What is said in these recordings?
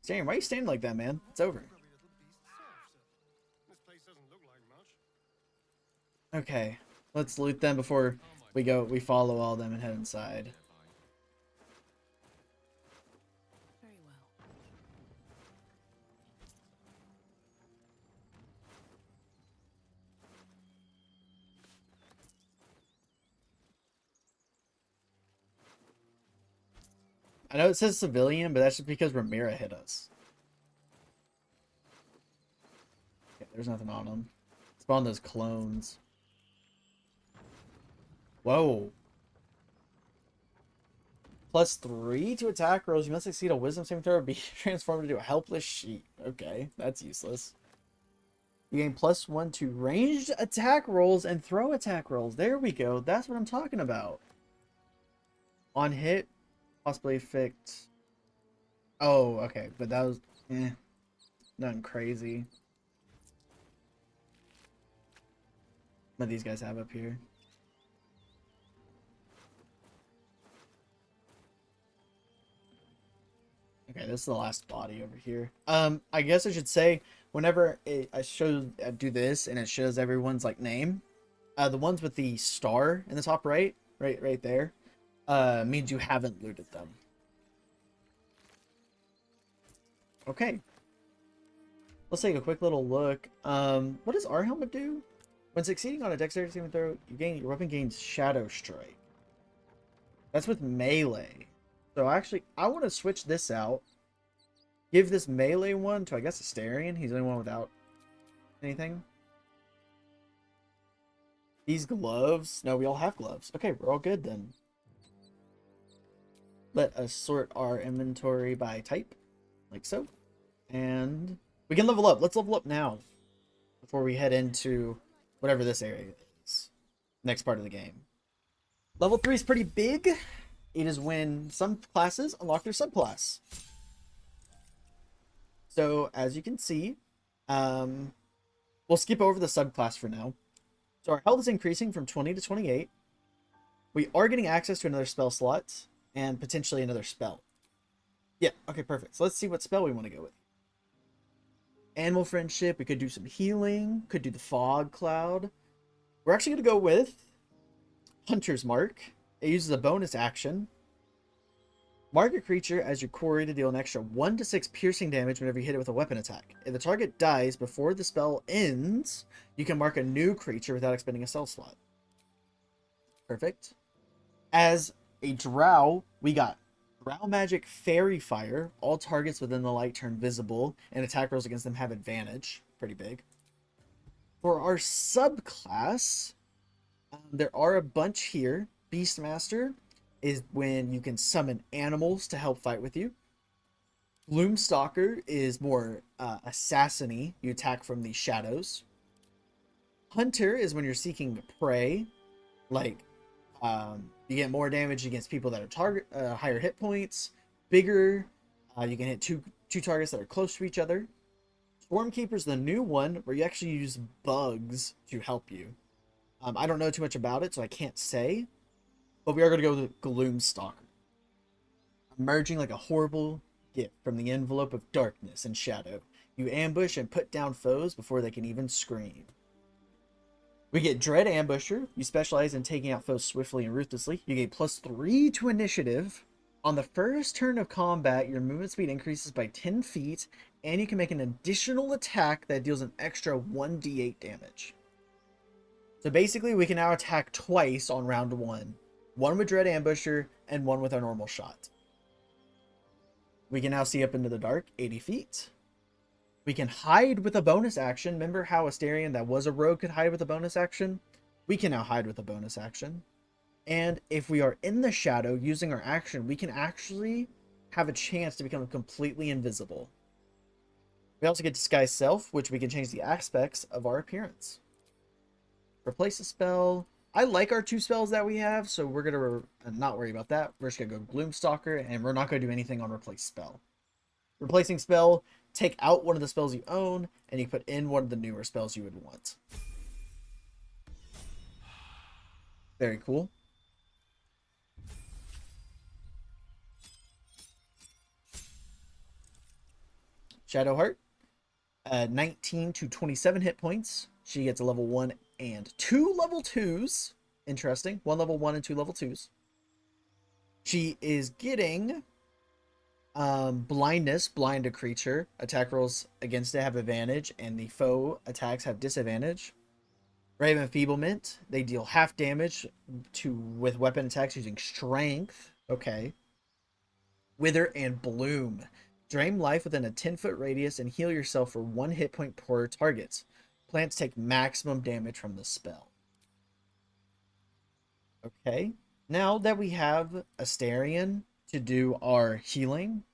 Standing, why are you standing like that, man? It's over. Okay, let's loot them before we follow all of them and head inside. Very well. I know it says civilian, but that's just because Ramira hit us. Okay, there's nothing on them. Spawn those clones. Whoa. +3 to attack rolls. You must succeed a wisdom saving throw or be transformed into a helpless sheep. Okay, that's useless. You gain +1 to ranged attack rolls and throw attack rolls. There we go. That's what I'm talking about. On hit, possibly affect. Oh, okay. But that was nothing crazy. What these guys have up here. Okay, this is the last body over here. I guess I should say whenever I do this and it shows everyone's like name, the ones with the star in the top right there, means you haven't looted them. Okay. Let's take a quick little look. What does our helmet do? When succeeding on a dexterity saving throw, your weapon gains Shadow Strike. That's with melee. So actually, I want to switch this out. Give this melee one to, I guess, Astarion. He's the only one without anything. These gloves. No, we all have gloves. Okay, we're all good then. Let us sort our inventory by type, like so. And we can level up. Let's level up now before we head into whatever this area is. Next part of the game. Level 3 is pretty big. It is when some classes unlock their subclass. So, as you can see, we'll skip over the subclass for now. So our health is increasing from 20 to 28. We are getting access to another spell slot and potentially another spell. Yeah, okay, perfect. So let's see what spell we want to go with. Animal Friendship, we could do some healing, could do the Fog Cloud. We're actually going to go with Hunter's Mark. It uses a bonus action. Mark a creature as your quarry to deal an extra 1 to 6 piercing damage whenever you hit it with a weapon attack. If the target dies before the spell ends, you can mark a new creature without expending a spell slot. Perfect. As a drow, we got Drow Magic Fairy Fire. All targets within the light turn visible, and attack rolls against them have advantage. Pretty big. For our subclass, there are a bunch here. Beastmaster is when you can summon animals to help fight with you. Gloomstalker is more assassin-y. You attack from the shadows. Hunter is when you're seeking prey. Like, you get more damage against people that are target higher hit points. Bigger, you can hit two targets that are close to each other. Stormkeeper is the new one where you actually use bugs to help you. I don't know too much about it, so I can't say. But we are going to go with Gloomstalker. Emerging like a horrible gift from the envelope of darkness and shadow. You ambush and put down foes before they can even scream. We get Dread Ambusher. You specialize in taking out foes swiftly and ruthlessly. You get +3 to initiative. On the first turn of combat, your movement speed increases by 10 feet, and you can make an additional attack that deals an extra 1d8 damage. So basically, we can now attack twice on round 1. One with Dread Ambusher, and one with our normal shot. We can now see up into the dark, 80 feet. We can hide with a bonus action. Remember how Astarion, that was a rogue, could hide with a bonus action? We can now hide with a bonus action. And if we are in the shadow using our action, we can actually have a chance to become completely invisible. We also get Disguise Self, which we can change the aspects of our appearance. Replace a spell. I like our 2 spells that we have, so we're going to not worry about that. We're just going to go Gloomstalker, and we're not going to do anything on Replace Spell. Replacing spell, take out one of the spells you own, and you put in one of the newer spells you would want. Very cool. Shadowheart, 19 to 27 hit points. She gets a level 1 and 2 level 2s. Interesting. 1 level 1 and 2 level 2s. She is getting blindness, blind a creature. Attack rolls against it have advantage, and the foe attacks have disadvantage. Brave Enfeeblement, they deal half damage with weapon attacks using strength. Okay. Wither and Bloom. Drain life within a 10-foot radius and heal yourself for 1 hit point per target. Plants take maximum damage from the spell. Okay. Now that we have Astarion to do our healing,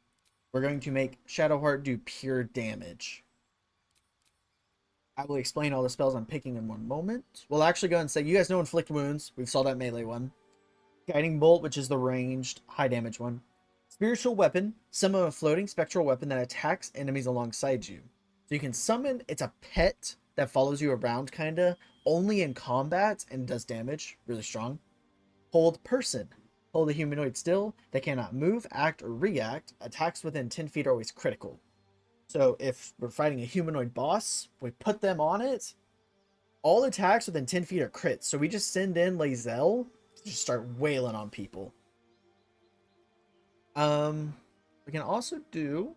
we're going to make Shadowheart do pure damage. I will explain all the spells I'm picking in one moment. We'll actually go ahead and say, you guys know Inflict Wounds. We've saw that melee one. Guiding Bolt, which is the ranged high damage one. Spiritual Weapon, summon a floating spectral weapon that attacks enemies alongside you. So you can summon, it's a pet that follows you around kinda, only in combat and does damage, really strong. Hold Person. Hold a humanoid still. They cannot move, act, or react. Attacks within 10 feet are always critical. So if we're fighting a humanoid boss, we put them on it. All attacks within 10 feet are crits. So we just send in Lae'zel to just start wailing on people. We can also do...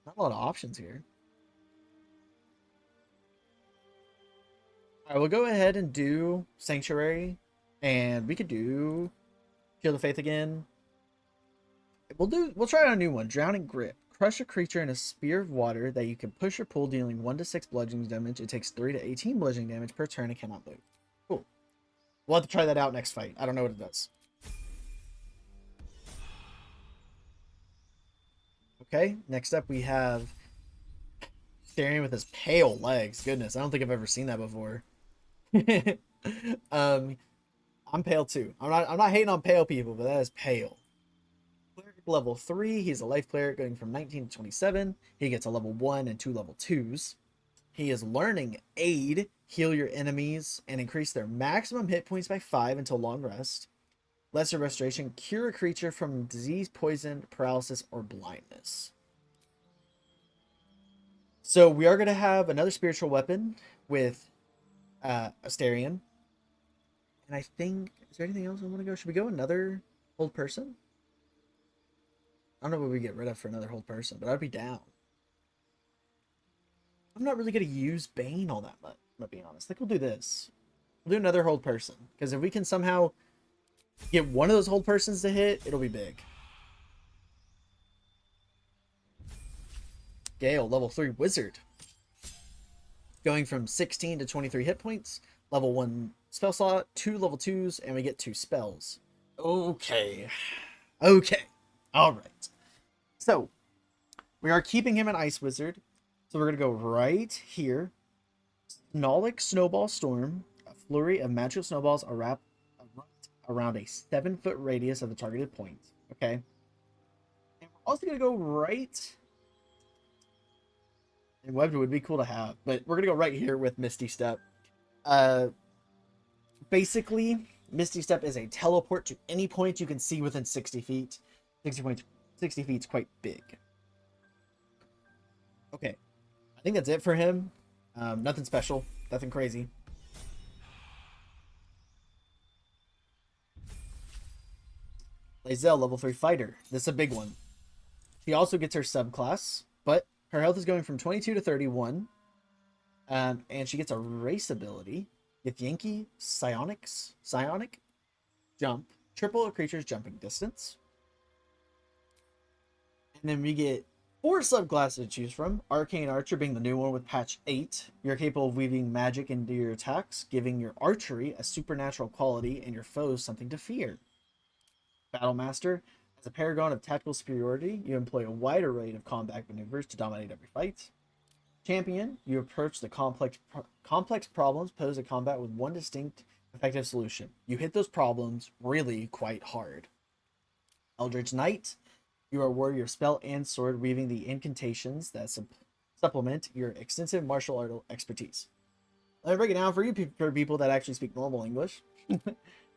Not a lot of options here. Alright, we'll go ahead and do Sanctuary. And we could do Shield of Faith again. We'll try out a new one. Drowning Grip. Crush a creature in a spear of water that you can push or pull, dealing 1 to 6 bludgeoning damage. It takes 3 to 18 bludgeoning damage per turn and cannot move. Cool. We'll have to try that out next fight. I don't know what it does. Okay, next up we have Staring with his pale legs. Goodness, I don't think I've ever seen that before. I'm pale too. I'm not hating on pale people, but that is pale. Cleric level 3. He's a life cleric going from 19 to 27. He gets a level 1 and 2 level 2s. He is learning Aid, heal your enemies, and increase their maximum hit points by 5 until long rest. Lesser Restoration, cure a creature from disease, poison, paralysis, or blindness. So we are going to have another spiritual weapon with Astarion. And I think, is there anything else I want to go? Should we go another Hold Person? I don't know what we get rid of for another Hold Person, but I'd be down. I'm not really going to use Bane all that much, I'm being honest. I think we'll do this. We'll do another Hold Person. Because if we can somehow get one of those Hold Persons to hit, it'll be big. Gale, level 3 Wizard. Going from 16 to 23 hit points. Level 1 spell slot, 2 level 2s, and we get 2 spells. Okay. Alright. So, we are keeping him an Ice Wizard. So we're going to go right here. Snarlic Snowball Storm. A flurry of magical snowballs around a 7-foot radius of the targeted point. Okay. And we're also going to go right... And Webbed would be cool to have, but we're going to go right here with Misty Step. Basically, Misty Step is a teleport to any point you can see within 60 feet. 60 feet is quite big. Okay. I think that's it for him. Nothing special. Nothing crazy. Lae'zel, level 3 fighter. This is a big one. She also gets her subclass, but her health is going from 22 to 31. And she gets a race ability. Githyanki Psionic Jump. Triple a creature's jumping distance. And then we get 4 subclasses to choose from. Arcane Archer being the new one with patch 8. You're capable of weaving magic into your attacks, giving your archery a supernatural quality and your foes something to fear. Battle Master. As a paragon of tactical superiority, you employ a wide array of combat maneuvers to dominate every fight. Champion, you approach the complex problems posed in combat with one distinct effective solution. You hit those problems really quite hard. Eldritch Knight, you are a warrior of spell and sword, weaving the incantations that supplement your extensive martial art expertise. Let me break it down for you, for people that actually speak normal English.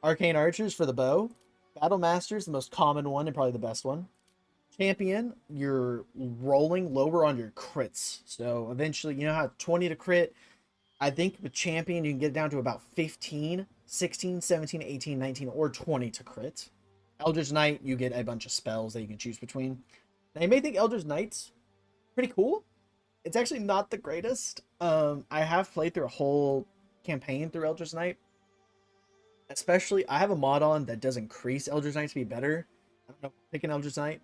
Arcane Archers for the bow. Battle Master is the most common one and probably the best one. champion, you're rolling lower on your crits. So eventually, you know how 20 to crit, I think with champion, you can get down to about 15, 16, 17, 18, 19, or 20 to crit. Eldritch Knight, you get a bunch of spells that you can choose between. Now, you may think Eldritch Knight's pretty cool. It's actually not the greatest. I have played through a whole campaign through Eldritch Knight. Especially, I have a mod on that does increase Eldritch Knight to be better. I don't know, pick an Eldritch Knight.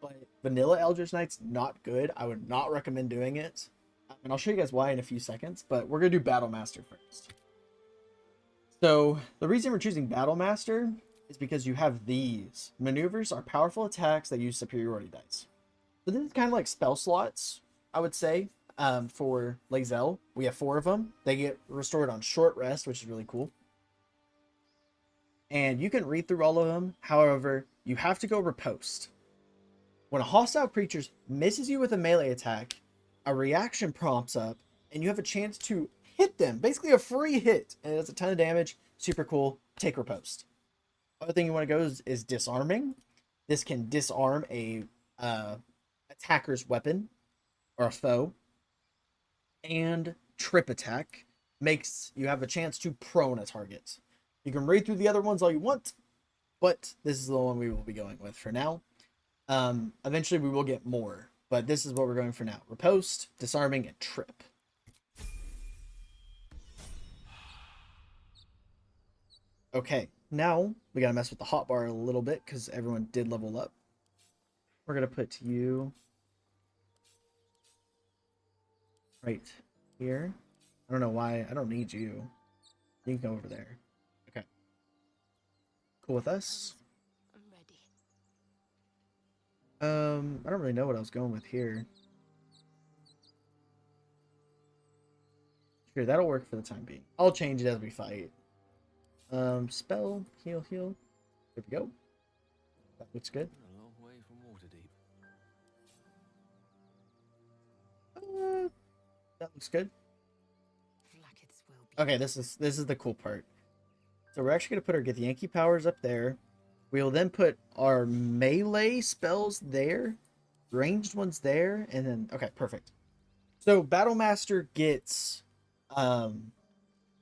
But vanilla Eldritch Knight's not good. I would not recommend doing it. And I'll show you guys why in a few seconds. But we're going to do Battle Master first. So, the reason we're choosing Battle Master is because you have these. Maneuvers are powerful attacks that use superiority dice. So this is kind of like spell slots, I would say, for Zevlor. We have 4 of them. They get restored on short rest, which is really cool. And you can read through all of them. However, you have to go riposte. When a hostile creature misses you with a melee attack, a reaction prompts up, and you have a chance to hit them. Basically a free hit. And it does a ton of damage. Super cool. Take riposte. Other thing you want to go is disarming. This can disarm a attacker's weapon or a foe. And trip attack makes you have a chance to prone a target. You can read through the other ones all you want, but this is the one we will be going with for now. Eventually we will get more, but this is what we're going for now. Riposte, disarming, and trip. Okay, now we gotta mess with the hotbar a little bit because everyone did level up. We're gonna put you right here. I don't know why. I don't need you. You can go over there. Okay. Cool with us? I'm ready. I don't really know what I was going with here. Sure, that'll work for the time being. I'll change it as we fight. Spell, heal. There we go. That looks good. A long way from Waterdeep. That looks good. Blackets will be. Okay, this is the cool part. So we're actually gonna get the Yankee powers up there. We'll then put our melee spells there, ranged ones there, and then okay, perfect. So Battle Master gets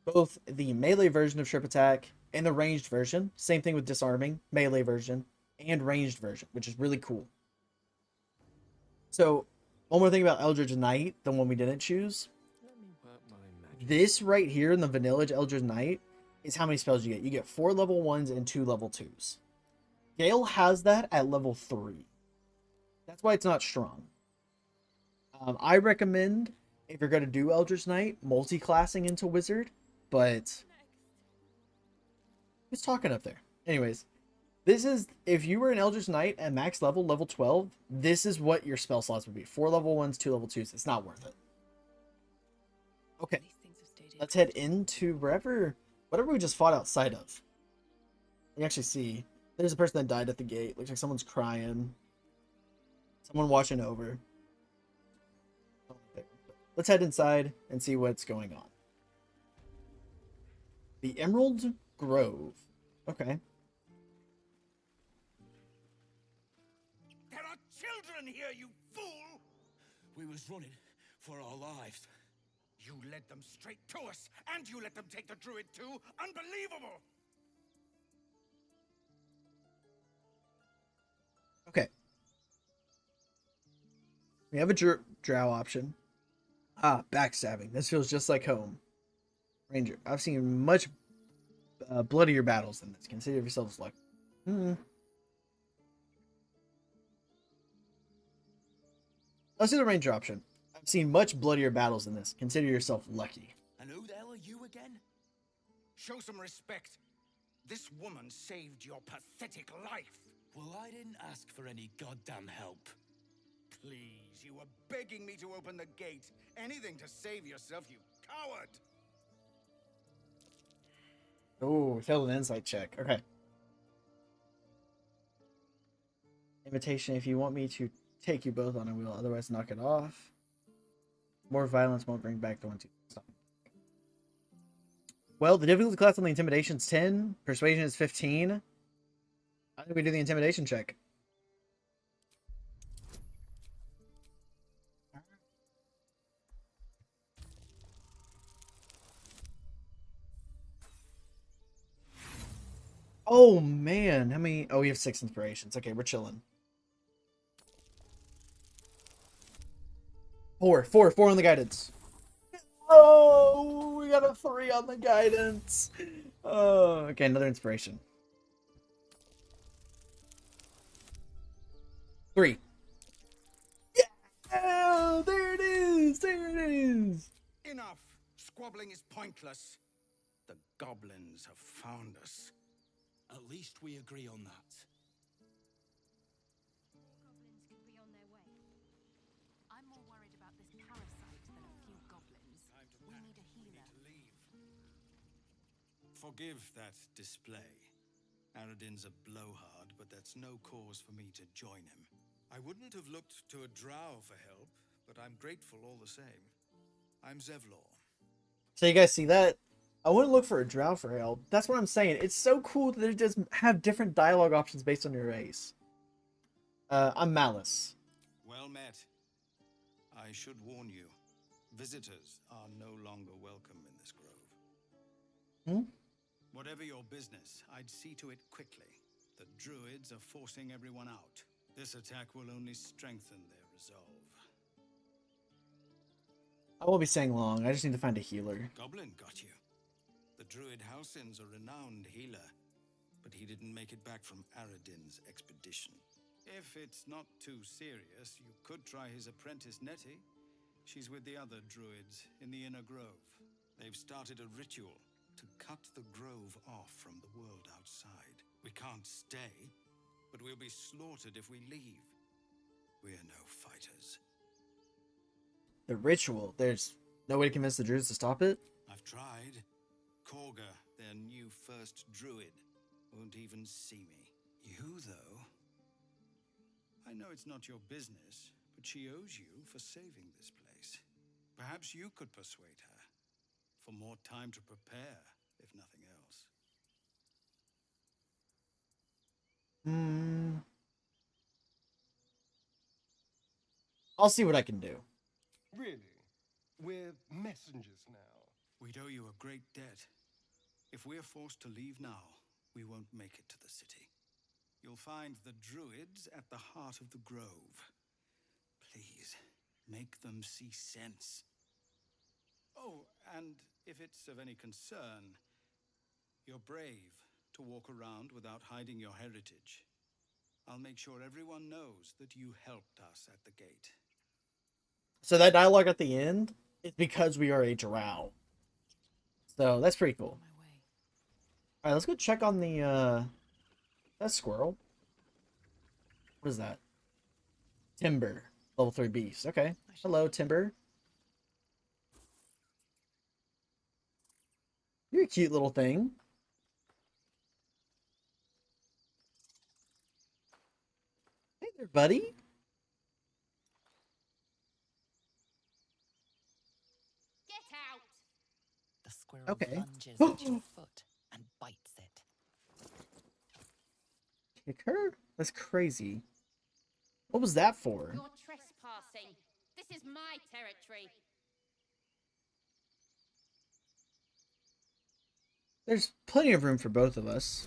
both the melee version of Trip Attack and the ranged version. Same thing with disarming, melee version and ranged version, which is really cool. So one more thing about Eldritch Knight, the one we didn't choose. Let me work my magic. This right here in the vanilla Eldritch Knight is how many spells you get. You get 4 level 1s and 2 level 2s. Gale has that at level 3. That's why it's not strong. I recommend, if you're going to do Eldritch Knight, multi-classing into Wizard, but who's talking up there? Anyways, this is, if you were an Eldritch Knight at max level, level 12, this is what your spell slots would be. 4 level 1s, 2 level 2s. It's not worth it. Okay, These things have stayed in. let's head into whatever we just fought outside of. You actually see, there's a person that died at the gate. Looks like someone's crying. Someone watching over. Let's head inside and see what's going on. The Emerald Grove. Okay. There are children here, you fool! We was running for our lives. You led them straight to us, and you let them take the druid too? Unbelievable! Okay. We have a drow option. Ah, backstabbing. This feels just like home. Ranger. I've seen much bloodier battles than this. Consider yourselves lucky. Let's do the ranger option. I've seen much bloodier battles than this. Consider yourself lucky. And who the hell are you again? Show some respect. This woman saved your pathetic life. Well, I didn't ask for any goddamn help. Please, you were begging me to open the gate. Anything to save yourself, you coward! Oh, failed an insight check. Okay. Invitation, if you want me to take you both on, I will. Otherwise, knock it off. More violence won't bring back the 1-2. Stop. Well, the difficulty class on the intimidation is 10. Persuasion is 15. I think we do the intimidation check. Oh man, how many? Oh, we have 6 inspirations. Okay, we're chilling. 4 on the guidance. Oh, we got a 3 on the guidance. Oh, okay, another inspiration. 3. Oh, there it is. There it is. Enough! Squabbling is pointless. The goblins have found us. At least we agree on that. Goblins could be on their way. I'm more worried about this parasite than a few goblins. We need a healer. Forgive that display. Aradin's a blowhard, but that's no cause for me to join him. I wouldn't have looked to a drow for help, but I'm grateful all the same. I'm Zevlor. So you guys see that? I wouldn't look for a drow for help. That's what I'm saying. It's so cool that they just have different dialogue options based on your race. I'm Malice. Well met. I should warn you, visitors are no longer welcome in this grove. Hmm? Whatever your business, I'd see to it quickly. The druids are forcing everyone out. This attack will only strengthen their resolve. I won't be staying long. I just need to find a healer. Goblin got you. The druid Halsin's a renowned healer, but he didn't make it back from Aradin's expedition. If it's not too serious, you could try his apprentice Nettie. She's with the other druids in the inner grove. They've started a ritual to cut the grove off from the world outside. We can't stay, but we'll be slaughtered if we leave. We're no fighters. The ritual. There's no way to convince the druids to stop it? I've tried. Korga, their new first druid, won't even see me. You, though? I know it's not your business, but she owes you for saving this place. Perhaps you could persuade her. For more time to prepare, if nothing else. I'll see what I can do. Really? We're messengers now. We'd owe you a great debt. If we're forced to leave now, we won't make it to the city. You'll find the druids at the heart of the grove. Please, make them see sense. Oh, and if it's of any concern, you're brave to walk around without hiding your heritage. I'll make sure everyone knows that you helped us at the gate. So that dialogue at the end is because we are a drow. So that's pretty cool. On my way. Alright, let's go check on the that squirrel. What is that? Timber. Level 3 beast. Okay. Hello, Timber. You're a cute little thing. Hey there, buddy. Get out! The squirrel Okay. lunges at your foot and bites it. Kick her? That's crazy. What was that for? You're trespassing. This is my territory. There's plenty of room for both of us.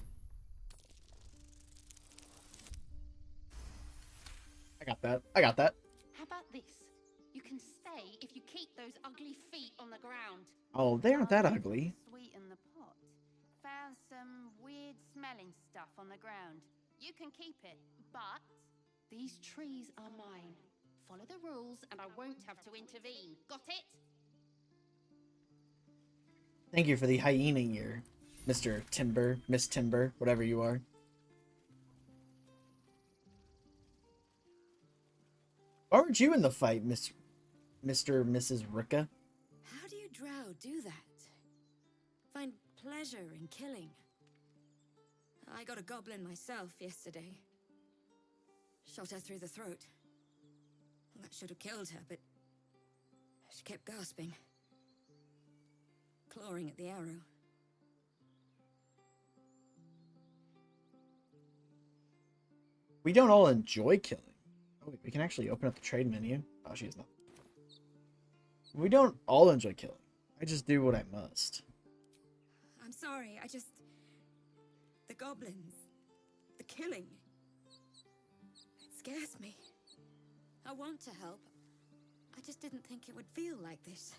I got that. I got that. How about this? You can stay if you keep those ugly feet on the ground. Oh, they aren't that ugly. Sweeten the pot. Found some weird smelling stuff on the ground. You can keep it, but these trees are mine. Follow the rules and I won't have to intervene. Got it? Thank you for the hyena ear, Mr. Timber, Miss Timber, whatever you are. Why weren't you in the fight, Mr. and Mrs. Ricka? How do you drow do that? Find pleasure in killing? I got a goblin myself yesterday. Shot her through the throat. That should have killed her, but she kept gasping. Clawing at the arrow. We don't all enjoy killing. Oh, wait, we can actually open up the trade menu. Oh, she's not. We don't all enjoy killing. I just do what I must. I'm sorry, the goblins, the killing. It scares me. I want to help. I just didn't think it would feel like this.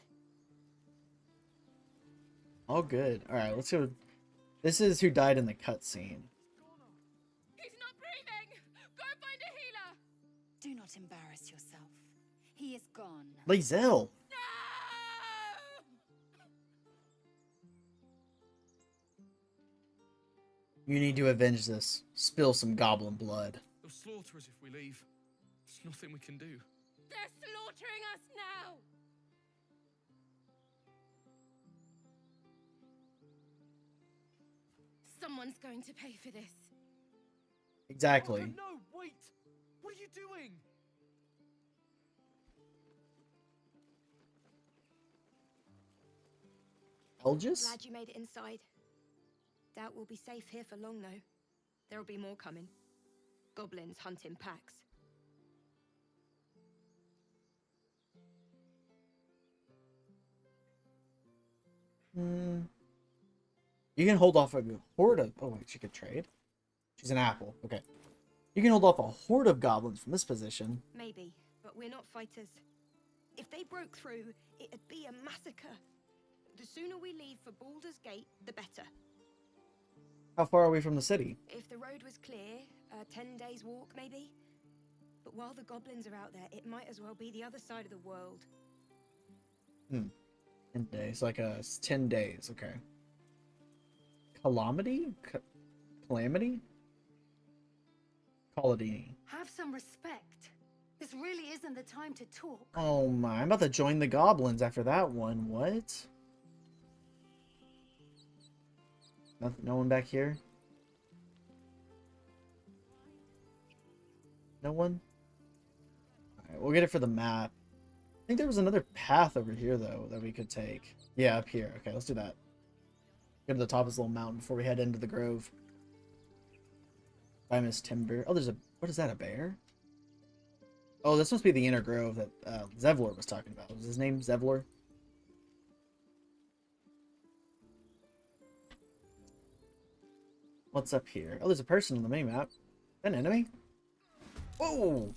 All good. All right, let's go. This is who died in the cutscene. He's not breathing! Go find a healer! Do not embarrass yourself. He is gone. Lae'zel. No! You need to avenge this. Spill some goblin blood. They'll slaughter us if we leave. There's nothing we can do. They're slaughtering us now! Someone's going to pay for this. Exactly. Oh, no, wait! What are you doing? Elgis? Glad you made it inside. Doubt we'll be safe here for long, though. There'll be more coming. Goblins hunt in packs. You can hold off a horde of... Oh, wait, she could trade. She's an apple. Okay. You can hold off a horde of goblins from this position. Maybe, but we're not fighters. If they broke through, it'd be a massacre. The sooner we leave for Baldur's Gate, the better. How far are we from the city? If the road was clear, 10 days walk, maybe? But while the goblins are out there, it might as well be the other side of the world. 10 days. Like 10 days. Okay. Calamity? Calamity? Caladini. Have some respect. This really isn't the time to talk. Oh my, I'm about to join the goblins after that one. What? No one back here? No one? Alright, we'll get it for the map. I think there was another path over here, though, that we could take. Yeah, up here. Okay, let's do that. Go to the top of this little mountain before we head into the grove. By Miss Timber. Oh, there's a... What is that, a bear? Oh, this must be the inner grove that Zevlor was talking about. Was his name Zevlor? What's up here? Oh, there's a person on the mini-map. An enemy? Whoa!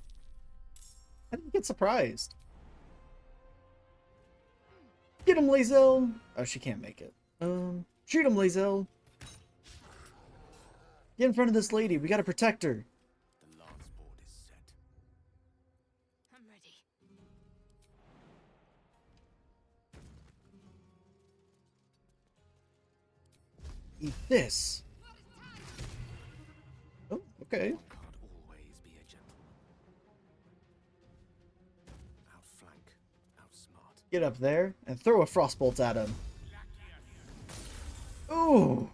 I didn't get surprised. Get him, Lae'zel! Oh, she can't make it. Shoot him, Lae'zel! Get in front of this lady. We gotta protect her. The lance board is set. I'm ready. Eat this. Oh, okay. One can't always be a gentleman. Outflank, outsmart. Get up there and throw a frostbolt at him. Ooh.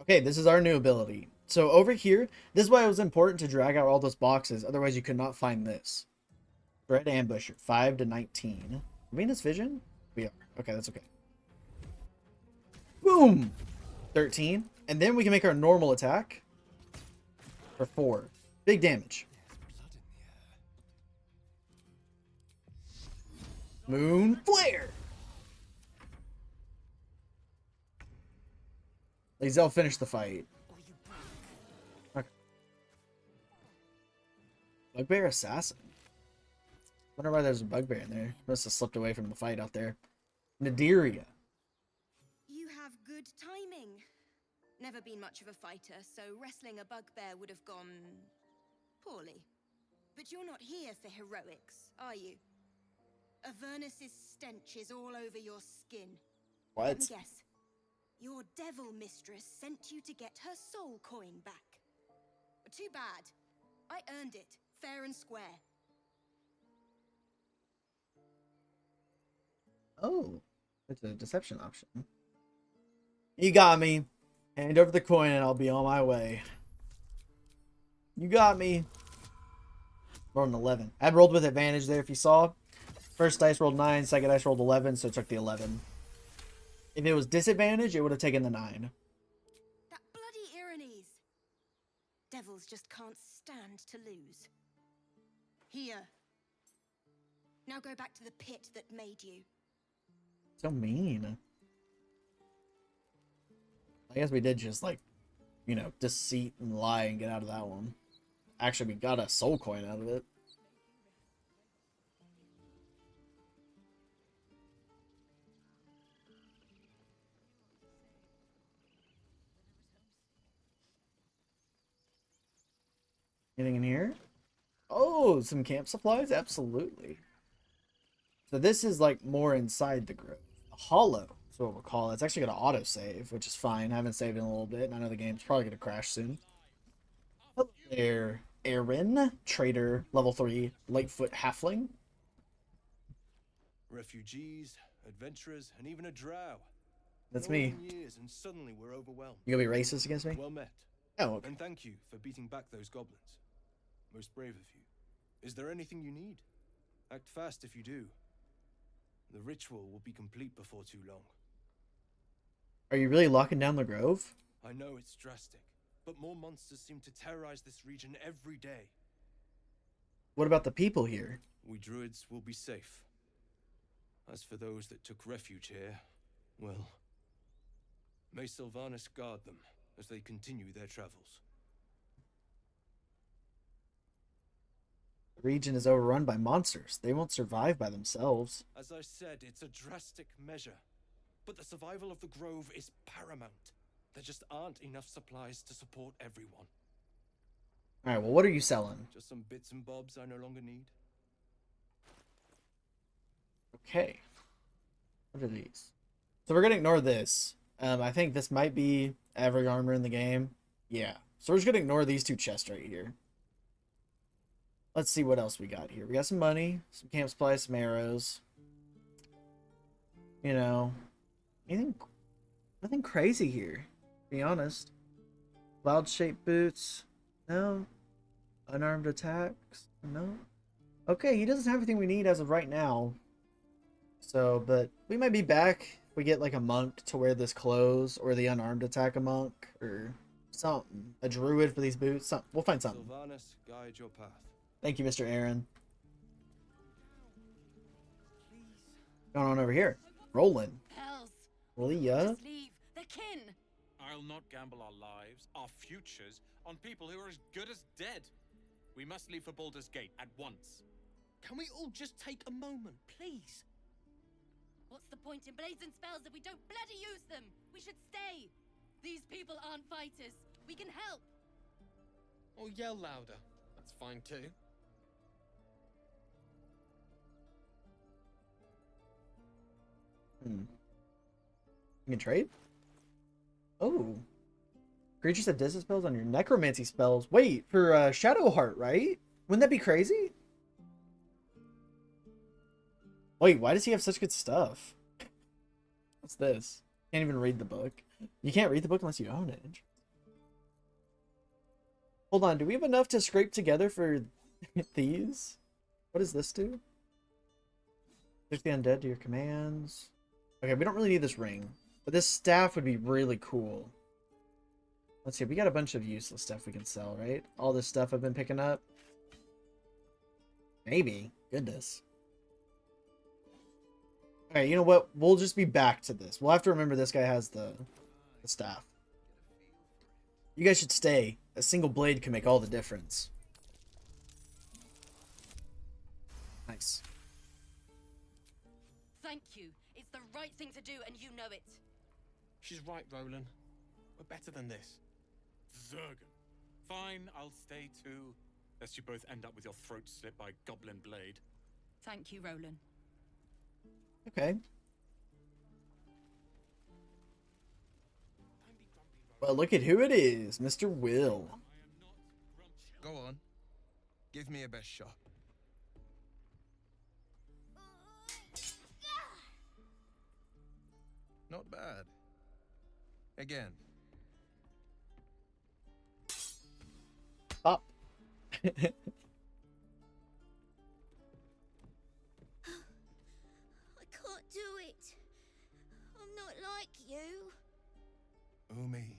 Okay, this is our new ability. So over here, this is why it was important to drag out all those boxes. Otherwise, you could not find this. Dread Ambusher, 5 to 19. Are we in this vision? We are. Okay, that's okay. Boom! 13. And then we can make our normal attack for 4. Big damage. Moon Flare! Lae'zel finished the fight. Okay. Bugbear Assassin. Wonder why there's a bugbear in there. Must have slipped away from the fight out there. Nadiria. You have good timing. Never been much of a fighter, so wrestling a bugbear would have gone poorly. But you're not here for heroics, are you? Avernus's stench is all over your skin. What? Let me guess. Your devil mistress sent you to get her soul coin back. Too bad. I earned it, fair and square. Oh, it's a deception option. You got me. Hand over the coin and I'll be on my way. You got me. Rolled an 11. I had rolled with advantage there if you saw. First dice rolled 9, second dice rolled 11, so it took the 11. If it was disadvantage, it would have taken the 9. That bloody Irenes. Devils just can't stand to lose. Here. Now go back to the pit that made you. So mean. I guess we did just like, you know, deceit and lie and get out of that one. Actually, we got a soul coin out of it. Anything in here? Oh, some camp supplies? Absolutely. So this is like more inside the grove. A hollow is what we'll call it. It's actually going to auto-save, which is fine. I haven't saved in a little bit, and I know the game's probably going to crash soon. Hello there, Aaron, trader, level 3, Lightfoot halfling. Refugees, adventurers, and even a drow. That's No me. 1 years, and suddenly we're overwhelmed. You gonna be racist against me? Well met. Oh, okay. And thank you for beating back those goblins. Most brave of you. Is there anything you need? Act fast if you do. The ritual will be complete before too long. Are you really locking down the grove? I know it's drastic, but more monsters seem to terrorize this region every day. What about the people here? We druids will be safe. As for those that took refuge here, well, may Sylvanas guard them as they continue their travels. The region is overrun by monsters. They won't survive by themselves. As I said, it's a drastic measure, but the survival of the grove is paramount. There just aren't enough supplies to support everyone. Alright, well, what are you selling? Just some bits and bobs I no longer need. Okay. What are these? So we're gonna ignore this. I think this might be every armor in the game. Yeah. So we're just gonna ignore these two chests right here. Let's see what else we got here. We got some money, some camp supplies, some arrows. You know, nothing crazy here, to be honest. Cloud-shaped boots. No. Unarmed attacks. No. Okay, he doesn't have everything we need as of right now. So, but we might be back if we get like a monk to wear this clothes, or the unarmed attack a monk, or something. A druid for these boots. Something. We'll find something. Sylvanas, guide your path. Thank you, Mr. Aaron. What's going on over here? Roland. Hells. Leah. Just leave. They're kin. I'll not gamble our lives, our futures, on people who are as good as dead. We must leave for Baldur's Gate at once. Can we all just take a moment, please? What's the point in blazing spells if we don't bloody use them? We should stay. These people aren't fighters. We can help. Or yell louder. That's fine too. You can trade? Oh. Creatures have distance spells on your necromancy spells. Wait, for Shadowheart, right? Wouldn't that be crazy? Wait, why does he have such good stuff? What's this? Can't even read the book. You can't read the book unless you own it. Hold on, do we have enough to scrape together for these? What does this do? Push the undead to your commands. Okay, we don't really need this ring. But this staff would be really cool. Let's see, we got a bunch of useless stuff we can sell, right? All this stuff I've been picking up. Maybe. Goodness. Alright, you know what? We'll just be back to this. We'll have to remember this guy has the staff. You guys should stay. A single blade can make all the difference. Nice. Thank you. It's the right thing to do, and you know it. She's right, Roland. We're better than this. Zerg. Fine, I'll stay too. Lest you both end up with your throat slit by goblin blade. Thank you, Roland. Okay. Well, look at who it is, Mr. Wyll. Go on. Give me a best shot. Not bad. Again. Up. I can't do it. I'm not like you. Umi,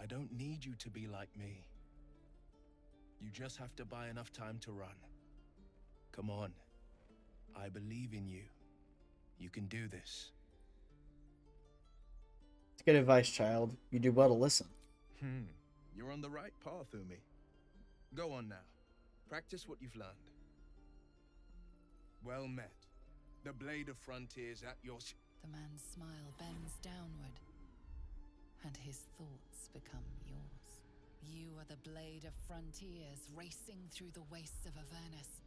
I don't need you to be like me. You just have to buy enough time to run. Come on. I believe in you. You can do this. Good advice, child. You do well to listen. You're on the right path, Umi. Go on now. Practice what you've learned. Well met. The blade of frontiers at your... The man's smile bends downward, and his thoughts become yours. You are the blade of frontiers racing through the wastes of Avernus.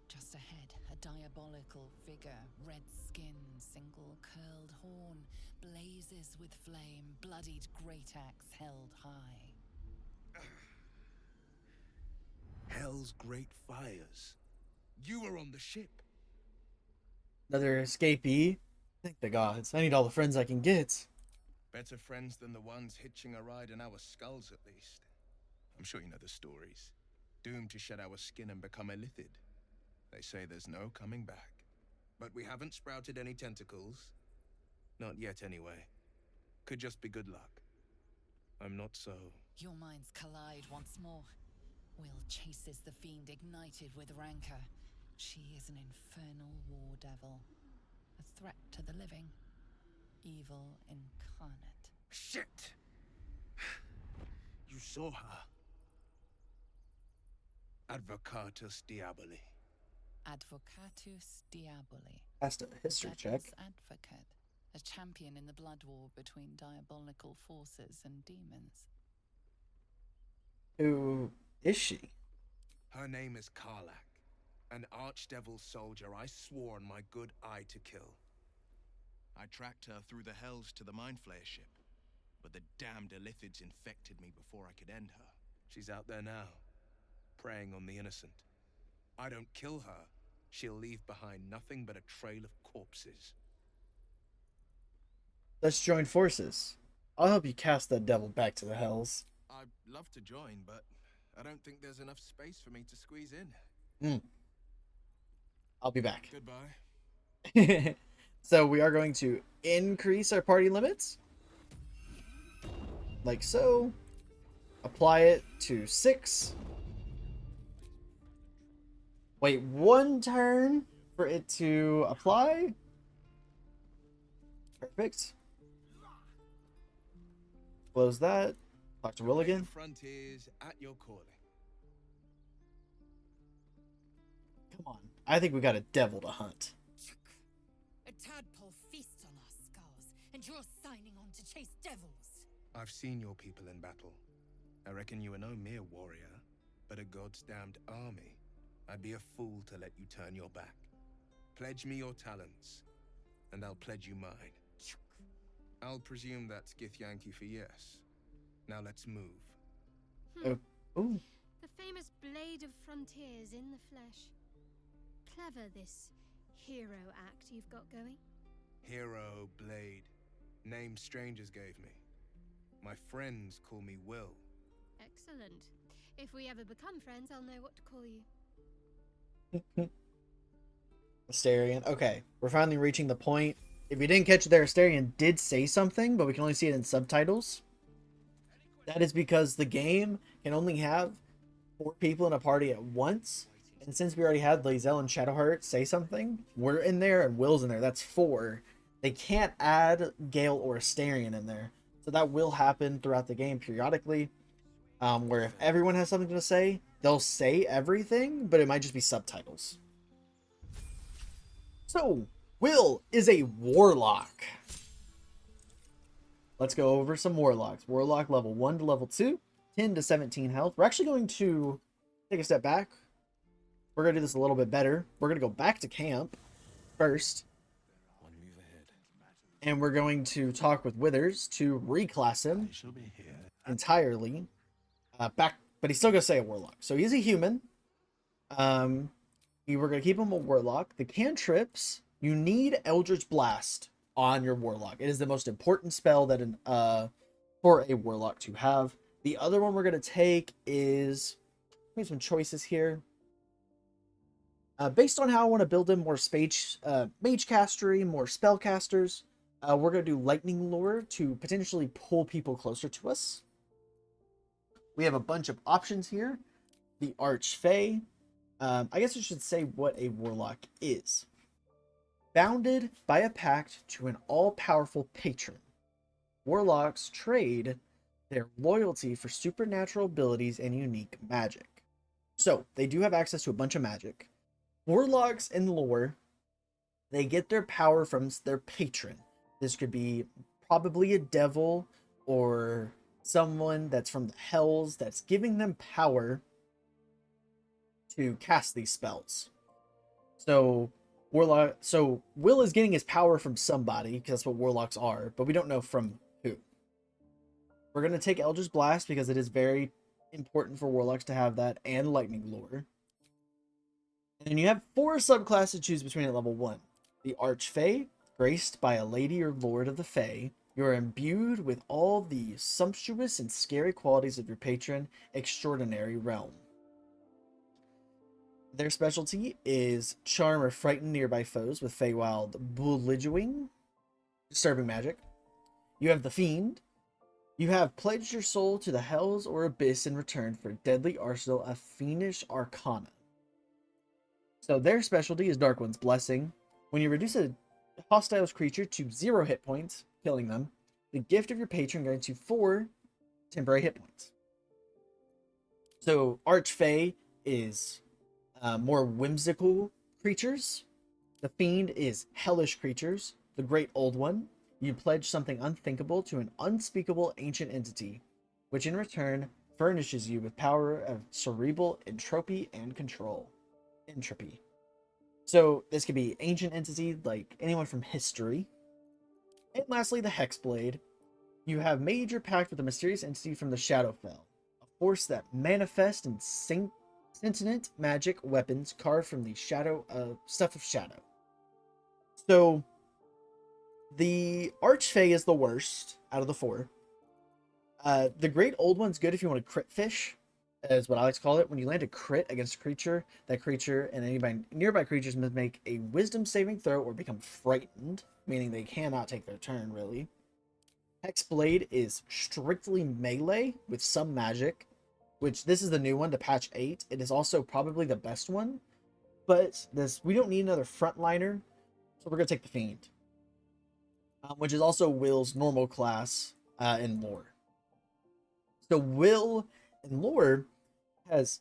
Just ahead, a diabolical figure, red skin, single curled horn, blazes with flame, bloodied great axe held high. Hell's great fires. You were on the ship. Another escapee. Thank the gods. I need all the friends I can get. Better friends than the ones hitching a ride in our skulls, at least. I'm sure you know the stories. Doomed to shed our skin and become illithid. They say there's no coming back. But we haven't sprouted any tentacles. Not yet, anyway. Could just be good luck. I'm not so... Your minds collide once more. Wyll chases the fiend ignited with rancor. She is an infernal war devil. A threat to the living. Evil incarnate. Shit! You saw her. Advocatus Diaboli. Advocatus Diaboli. Passed a history check. Devil's advocate. A champion in the blood war between diabolical forces and demons. Who is she? Her name is Karlak. An archdevil soldier I swore on my good eye to kill. I tracked her through the hells to the Mind Flayer ship, but the damned illithids infected me before I could end her. She's out there now, preying on the innocent. I don't kill her, she'll leave behind nothing but a trail of corpses. Let's join forces. I'll help you cast that devil back to the hells. I'd love to join, but I don't think there's enough space for me to squeeze in. I'll be back. Goodbye. So we are going to increase our party limits. Like so. Apply it to 6. Wait 1 turn for it to apply. Perfect. Close that. Talk to Wyll again. Frontiers at your calling. Come on. I think we got a devil to hunt. A tadpole feasts on our skulls, and you're signing on to chase devils. I've seen your people in battle. I reckon you are no mere warrior, but a god's damned army. I'd be a fool to let you turn your back. Pledge me your talents, and I'll pledge you mine. I'll presume that's Githyanki for yes. Now let's move. Ooh. The famous Blade of Frontiers in the flesh. Clever, this hero act you've got going. Hero, Blade. Name strangers gave me. My friends call me Wyll. Excellent. If we ever become friends, I'll know what to call you. Asterion. Okay, we're finally reaching the point. If you didn't catch it there, Asterion did say something, but we can only see it in subtitles. That is because the game can only have 4 people in a party at once. And since we already had Lae'zel and Shadowheart say something, we're in there and Wyll's in there. That's 4. They can't add Gale or Asterion in there. So that will happen throughout the game periodically. Where if everyone has something to say, they'll say everything, but it might just be subtitles. So, Wyll is a warlock. Let's go over some warlocks. Warlock level 1 to level 2, 10 to 17 health. We're actually going to take a step back. We're going to do this a little bit better. We're going to go back to camp first. And we're going to talk with Withers to reclass him entirely. But he's still going to say a warlock. So he's a human. We're going to keep him a warlock. The cantrips, you need Eldritch Blast on your warlock. It is the most important spell that for a warlock to have. The other one we're going to take is... Make some choices here. Based on how I want to build in more mage castery, more spellcasters, we're going to do Lightning Lure to potentially pull people closer to us. We have a bunch of options here. The Archfey. I guess I should say what a warlock is. Bounded by a pact to an all-powerful patron. Warlocks trade their loyalty for supernatural abilities and unique magic. So they do have access to a bunch of magic. Warlocks in lore, they get their power from their patron. This could be probably a devil or someone that's from the hells that's giving them power to cast these spells. So Wyll is getting his power from somebody because that's what warlocks are, but we don't know from who. We're gonna take Eldritch Blast because it is very important for warlocks to have that, and lightning lore. And then you have 4 subclasses to choose between at level 1. The Archfey, graced by a lady or lord of the Fey. You are imbued with all the sumptuous and scary qualities of your patron extraordinary realm. Their specialty is charm or frighten nearby foes with Feywild belligering, disturbing magic. You have the Fiend. You have pledged your soul to the Hells or Abyss in return for a deadly arsenal of fiendish arcana. So their specialty is Dark One's Blessing. When you reduce a hostile's creature to 0 hit points, killing them, the gift of your patron grants you 4 temporary hit points. So Archfey is more whimsical creatures. The Fiend is hellish creatures. The Great Old One, you pledge something unthinkable to an unspeakable ancient entity, which in return furnishes you with power of cerebral entropy and control. Entropy. So this could be ancient entity, like anyone from history. And lastly, the Hexblade. You have made your pact with a mysterious entity from the Shadowfell, a force that manifests in sentient magic weapons carved from the stuff of shadow. So the Archfey is the worst out of the 4. The Great Old One's good if you want to crit fish, is what I like to call it. When you land a crit against a creature, that creature and any nearby creatures must make a wisdom saving throw or become frightened, meaning they cannot take their turn, really. Hexblade is strictly melee with some magic, which this is the new one to patch 8. It is also probably the best one, but we don't need another frontliner, so we're going to take the Fiend, which is also Wyll's normal class in lore. So Wyll in lore has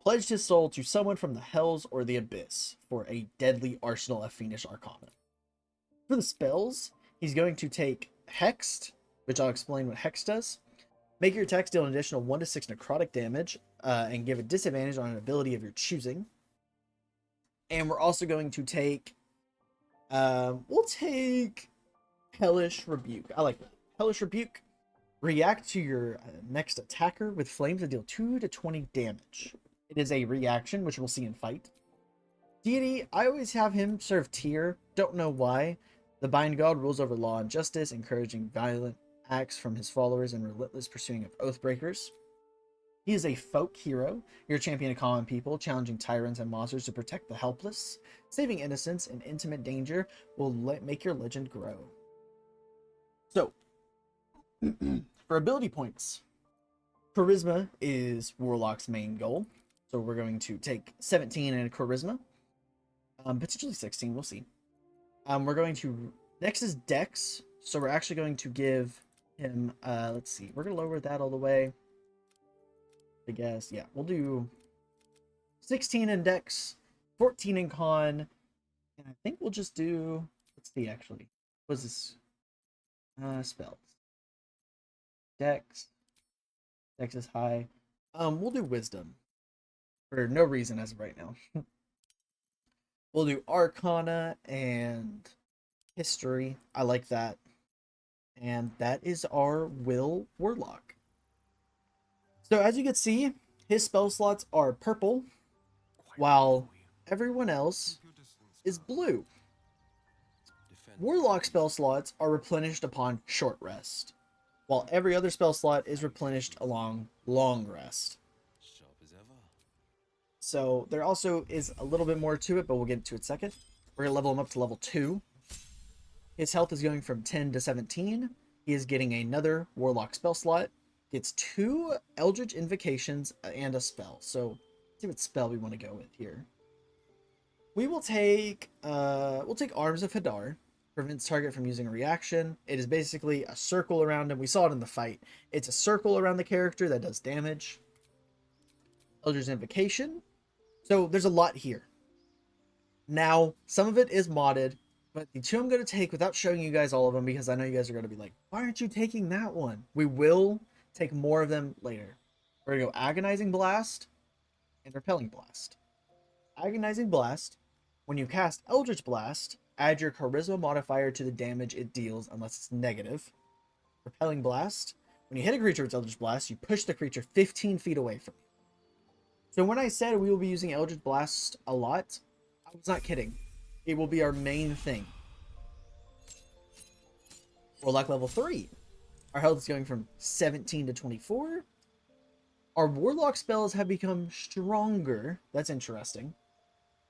pledged his soul to someone from the Hells or the Abyss for a deadly arsenal of fiendish arcana. For the spells, he's going to take Hexed, which I'll explain what Hex does. Make your attacks deal an additional 1 to 6 necrotic damage, and give a disadvantage on an ability of your choosing. And we're also going to take, we'll take Hellish Rebuke. I like that. Hellish Rebuke. React to your next attacker with flames and deal 2 to 20 damage. It is a reaction, which we'll see in fight. Deity, I always have him serve Tyr. Don't know why. The Bind God rules over law and justice, encouraging violent acts from his followers and relentless pursuing of oathbreakers. He is a folk hero. You're a champion of common people, challenging tyrants and monsters to protect the helpless. Saving innocents in intimate danger will make your legend grow. So, for ability points, Charisma is Warlock's main goal. So we're going to take 17 in Charisma. Potentially 16, we'll see. We're going to... Next is Dex. So we're actually going to give him... let's see. We're going to lower that all the way. I guess. Yeah, we'll do 16 in Dex, 14 in Con. And I think we'll just do... Let's see, actually. What's this? Spells. Dex. Dex is high. We'll do Wisdom. For no reason as of right now. We'll do Arcana and History. I like that. And that is our Wyll Warlock. So as you can see, his spell slots are purple, while everyone else is blue. Warlock spell slots are replenished upon short rest, while every other spell slot is replenished along long rest. So there also is a little bit more to it, but we'll get to it in a second. We're going to level him up to level 2. His health is going from 10 to 17. He is getting another Warlock spell slot. Gets 2 Eldritch Invocations and a spell. So let's see what spell we want to go with here. We will take we'll take Arms of Hadar. prevents target from using a reaction. It is basically a circle around him. We saw it in the fight. It's a circle around the character that does damage. Eldritch Invocation. So there's a lot here. Now, some of it is modded, but the two I'm going to take without showing you guys all of them, because I know you guys are going to be like, why aren't you taking that one? We will take more of them later. We're going to go Agonizing Blast and Repelling Blast. Agonizing Blast. When you cast Eldritch Blast, add your Charisma modifier to the damage it deals unless it's negative. Repelling Blast. When you hit a creature with Eldritch Blast, you push the creature 15 feet away from you. So when I said we will be using Eldritch Blast a lot, I was not kidding. It will be our main thing. Warlock level 3. Our health is going from 17 to 24. Our Warlock spells have become stronger. That's interesting.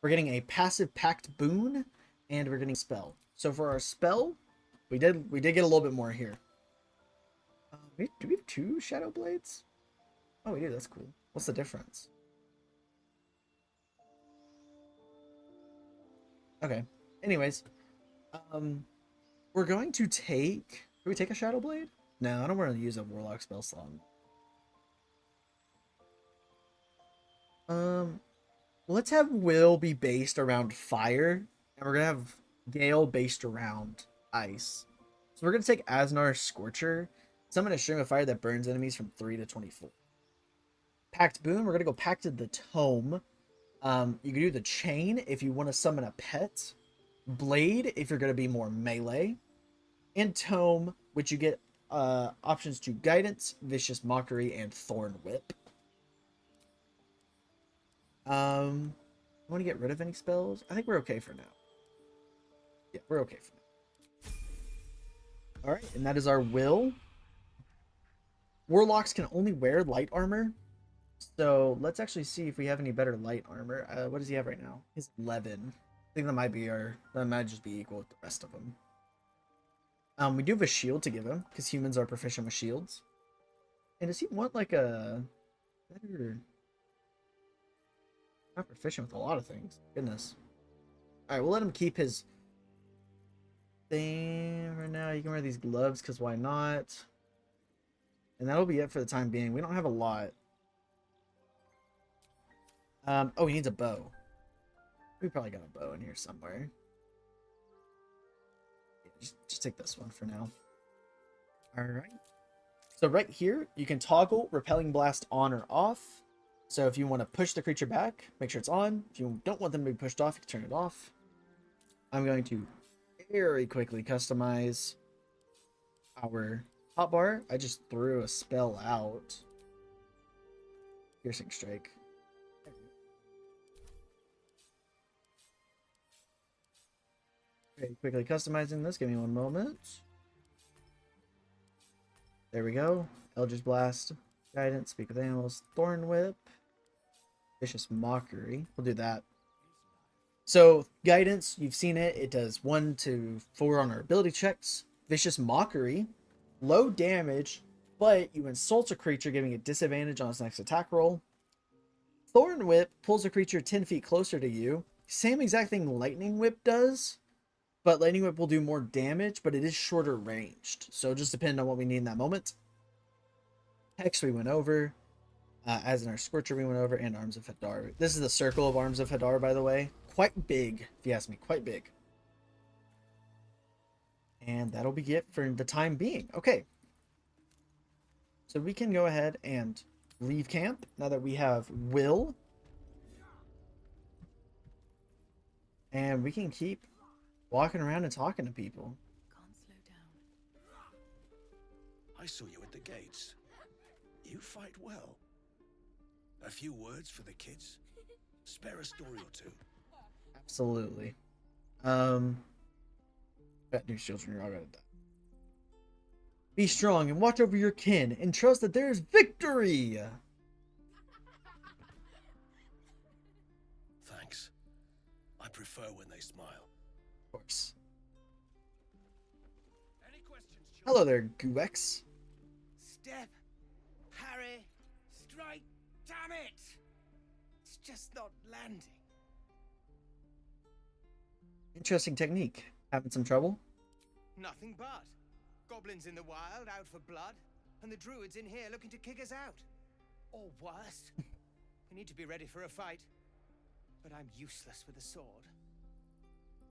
We're getting a passive Pact boon, and we're getting a spell. So for our spell, we did get a little bit more here. Do we have 2 Shadow Blades? Oh, we do. That's cool. What's the difference? Okay. Anyways, we're going to take... Do we take a Shadow Blade? No, I don't want to use a Warlock spell slot. Let's have Wyll be based around fire, and we're gonna have Gale based around ice. So we're gonna take Aznar's Scorcher, summon a stream of fire that burns enemies from 3 to 24. Pact Boon, we're gonna go Pacted the Tome. You can do the Chain if you want to summon a pet. Blade if you're gonna be more melee. And Tome, which you get options to Guidance, Vicious Mockery, and Thorn Whip. Want to get rid of any spells? I think we're okay for now. Yeah, we're okay for now. Alright, and that is our Wyll. Warlocks can only wear light armor. So let's actually see if we have any better light armor. What does he have right now? He's 11. I think that might just be equal with the rest of them. We do have a shield to give him, because humans are proficient with shields. And does he want like a better... Not proficient with a lot of things. Goodness. Alright, we'll let him keep his thing right now. You can wear these gloves, because why not? And that'll be it for the time being. We don't have a lot. Oh, he needs a bow. We probably got a bow in here somewhere. Yeah, just take this one for now. Alright. So right here, you can toggle Repelling Blast on or off. So if you want to push the creature back, make sure it's on. If you don't want them to be pushed off, you can turn it off. I'm going to very quickly customize our hotbar. I just threw a spell out. Piercing Strike. Very quickly customizing this. Give me one moment. There we go. Eldritch Blast. Guidance. Speak with Animals. Thorn Whip. Vicious Mockery. We'll do that. So, Guidance, you've seen it. It does 1 to 4 on our ability checks. Vicious Mockery. Low damage, but you insult a creature, giving it disadvantage on its next attack roll. Thorn Whip pulls a creature 10 feet closer to you. Same exact thing Lightning Whip does, but Lightning Whip will do more damage, but it is shorter ranged. So, just depending on what we need in that moment. Hex we went over. As in our Scorcher we went over, and Arms of Hadar. This is the circle of Arms of Hadar, by the way. Quite big, if you ask me. Quite big. And that'll be it for the time being. Okay. So we can go ahead and leave camp now that we have Wyll. And we can keep walking around and talking to people. Can't slow down. I saw you at the gates. You fight well. A few words for the kids? Spare a story or two. Absolutely. Bad news, children, you're all gonna die. Be strong and watch over your kin and trust that there is victory! Thanks. I prefer when they smile. Of course. Any questions, hello there, Guex. Step, parry, strike, damn it! It's just not landing. Interesting technique. Having some trouble? Nothing but. Goblins in the wild out for blood, and the druids in here looking to kick us out. Or worse. We need to be ready for a fight. But I'm useless with a sword.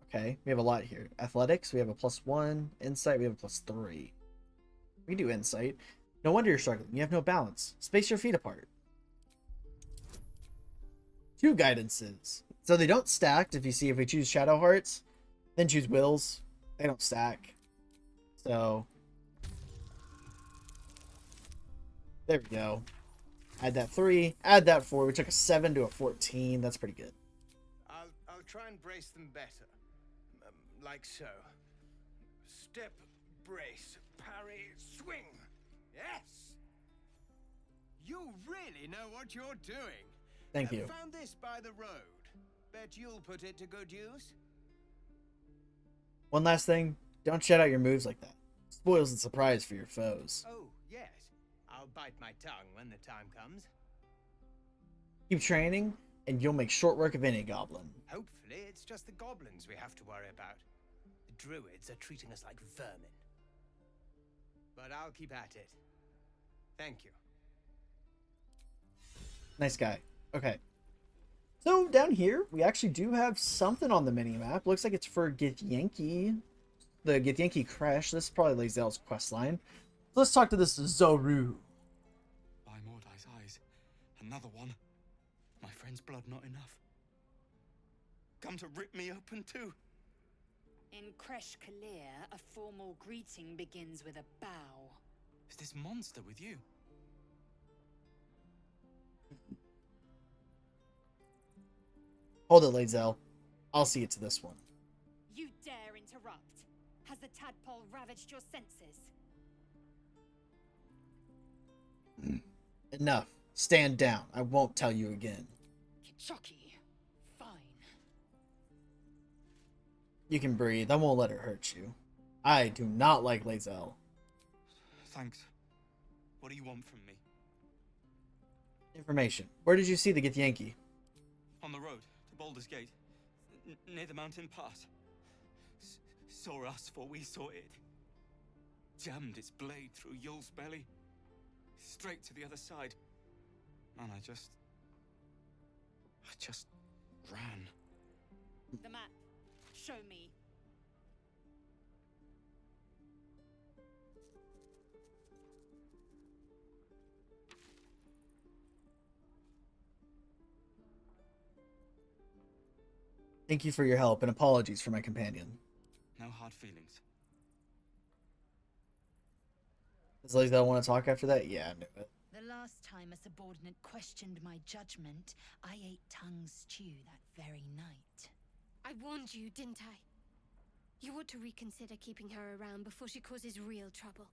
Okay, we have a lot here. Athletics, we have a +1. Insight, we have a +3. We can do insight. No wonder you're struggling. You have no balance. Space your feet apart. 2 guidances. So they don't stack. If we choose Shadow Hearts, then choose Wills, they don't stack. So there we go. Add that 3, add that 4. We took a 7 to a 14. That's pretty good. I'll try and brace them better. Like so. Step, brace, parry, swing. Yes! You really know what you're doing. Thank you. Found this by the road. Bet you'll put it to good use. One last thing. Don't shout out your moves like that. Spoils the surprise for your foes. Oh, yes. I'll bite my tongue when the time comes. Keep training, and you'll make short work of any goblin. Hopefully, it's just the goblins we have to worry about. The druids are treating us like vermin. But I'll keep at it. Thank you. Nice guy. Okay. So down here, we actually do have something on the mini-map. Looks like it's for Githyanki. The Githyanki Crash. This is probably Lae'zel's questline. So let's talk to this Zoru. By Mordai's eyes. Another one. My friend's blood not enough. Come to rip me open too. In Kresh Kalir, a formal greeting begins with a bow. Is this monster with you? Hold it, Lae'zel. I'll see it to this one. You dare interrupt? Has the tadpole ravaged your senses? Enough. Stand down. I won't tell you again. Kichoki. Fine. You can breathe. I won't let it hurt you. I do not like Lae'zel. Thanks. What do you want from me? Information. Where did you see the Githyanki? On the road to Baldur's Gate, near the mountain pass. Saw us, for we saw it. Jammed its blade through Yul's belly, straight to the other side. And I just ran. The map. Show me. Thank you for your help and apologies for my companion. No hard feelings. Does Lae'zel want to talk after that? Yeah, I knew it. The last time a subordinate questioned my judgment, I ate tongue stew that very night. I warned you, didn't I? You ought to reconsider keeping her around before she causes real trouble.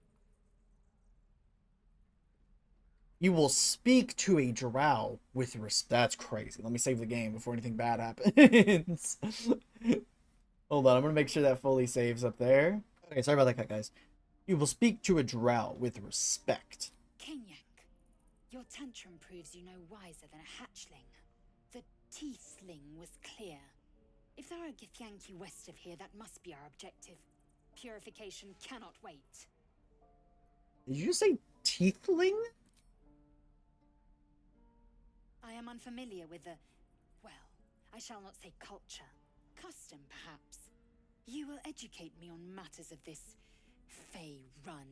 You will speak to a drow with respect. That's crazy. Let me save the game before anything bad happens. Hold on, I'm gonna make sure that fully saves up there. Okay, sorry about that cut, guys. You will speak to a drow with respect. Kenyak, your tantrum proves you no wiser than a hatchling. The teethling was clear. If there are Githyanki west of here, that must be our objective. Purification cannot wait. Did you say teethling? I am unfamiliar with the, well, I shall not say culture. Custom, perhaps. You will educate me on matters of this Fey run.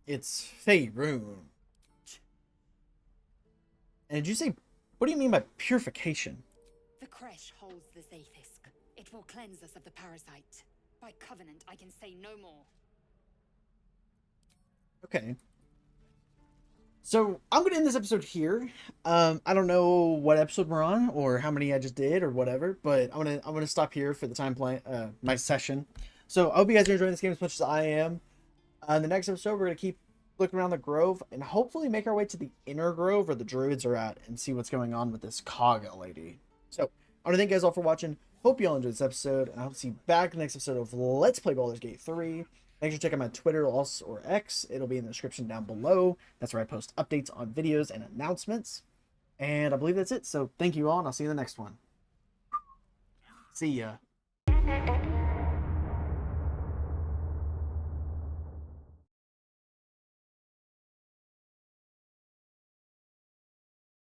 It's Faerun. And did you say, what do you mean by purification? The Kresh holds the Zaithisk. It will cleanse us of the parasite. By covenant, I can say no more. Okay. So I'm gonna end this episode here. I don't know what episode we're on or how many I just did or whatever, but I'm gonna stop here for the time my session. So I hope you guys are enjoying this game as much as I am. In the next episode, we're gonna keep looking around the grove and hopefully make our way to the inner grove where the druids are at and see what's going on with this Kaga lady. So I want to thank you guys all for watching. Hope you all enjoyed this episode, and I hope to see you back in the next episode of Let's Play Baldur's Gate 3. Make sure to check out my Twitter also, or X. It'll be in the description down below. That's where I post updates on videos and announcements. And I believe that's it. So thank you all, and I'll see you in the next one. See ya.